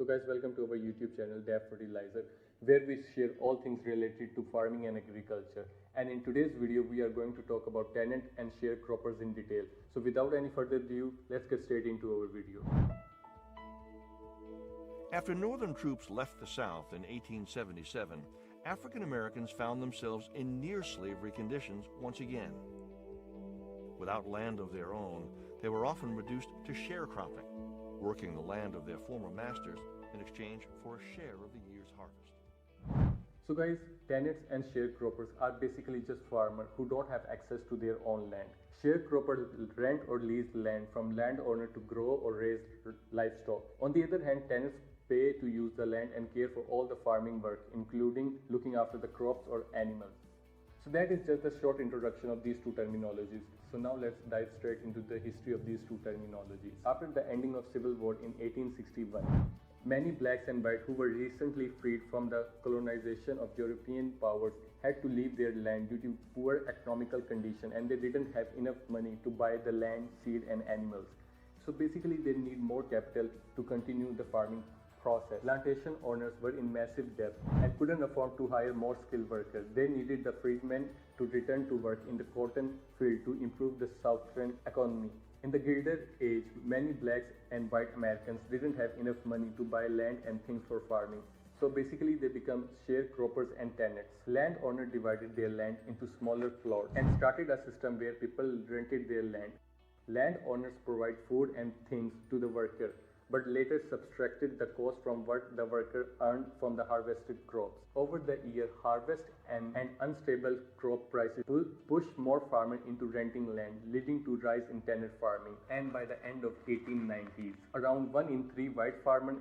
So guys, welcome to our YouTube channel Fertilizer, where we share all things related to farming and agriculture. And in today's video, we are going to talk about tenant and sharecroppers in detail. So without any further ado, let's get straight into our video. After Northern troops left the South in 1877, African Americans found themselves in near-slavery conditions once again. Without land of their own, they were often reduced to sharecropping, working the land of their former masters in exchange for a share of the year's harvest. So guys, tenants and sharecroppers are basically just farmers who don't have access to their own land. Sharecroppers rent or lease land from landowner to grow or raise livestock. On the other hand, tenants pay to use the land and care for all the farming work, including looking after the crops or animals. So that is just a short introduction of these two terminologies. So now let's dive straight into the history of these two terminologies. After the ending of Civil War in 1861, many blacks and whites who were recently freed from the colonization of European powers had to leave their land due to poor economical condition, and they didn't have enough money to buy the land, seed and animals. So basically they need more capital to continue the farming process. Plantation owners were in massive debt and couldn't afford to hire more skilled workers. They needed the freedmen to return to work in the cotton field to improve the southern economy. In the Gilded Age, many blacks and white Americans didn't have enough money to buy land and things for farming. So basically they become sharecroppers and tenants. Landowners divided their land into smaller plots and started a system where people rented their land. Landowners provide food and things to the worker, but later subtracted the cost from what the worker earned from the harvested crops. Over the year, harvest and unstable crop prices pushed more farmers into renting land, leading to rise in tenant farming. And by the end of 1890s, around 1 in 3 white farmers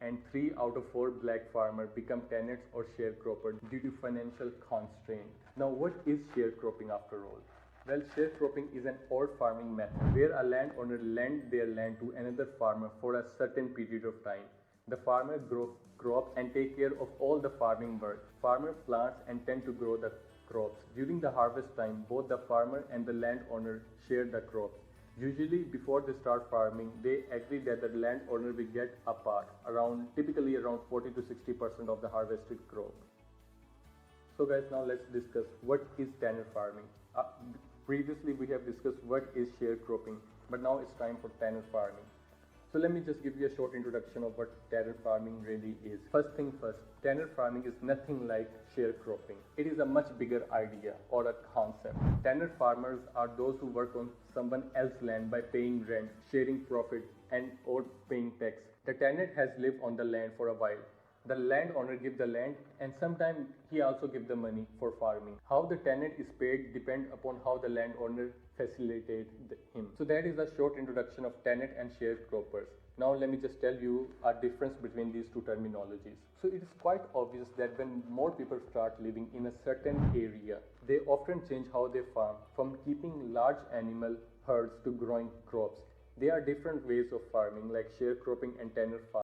and 3 out of 4 black farmers become tenants or sharecroppers due to financial constraints. Now, what is sharecropping after all? Well, sharecropping is an old farming method where a landowner lends their land to another farmer for a certain period of time. The farmer grows crops and takes care of all the farming work. Farmer plants and tend to grow the crops. During the harvest time, both the farmer and the landowner share the crops. Usually, before they start farming, they agree that the landowner will get a part, typically around 40 to 60% of the harvested crop. So guys, now let's discuss what is tenant farming. Previously we have discussed what is sharecropping, but now it's time for tenant farming. So let me just give you a short introduction of what tenant farming really is. First thing first, tenant farming is nothing like sharecropping. It is a much bigger idea or a concept. Tenant farmers are those who work on someone else's land by paying rent, sharing profit and or paying tax. The tenant has lived on the land for a while. The landowner gives the land and sometimes he also gives the money for farming. How the tenant is paid depends upon how the landowner facilitates him. So that is a short introduction of tenant and sharecroppers. Now let me just tell you a difference between these two terminologies. So it is quite obvious that when more people start living in a certain area, they often change how they farm, from keeping large animal herds to growing crops. There are different ways of farming like sharecropping and tenant farming.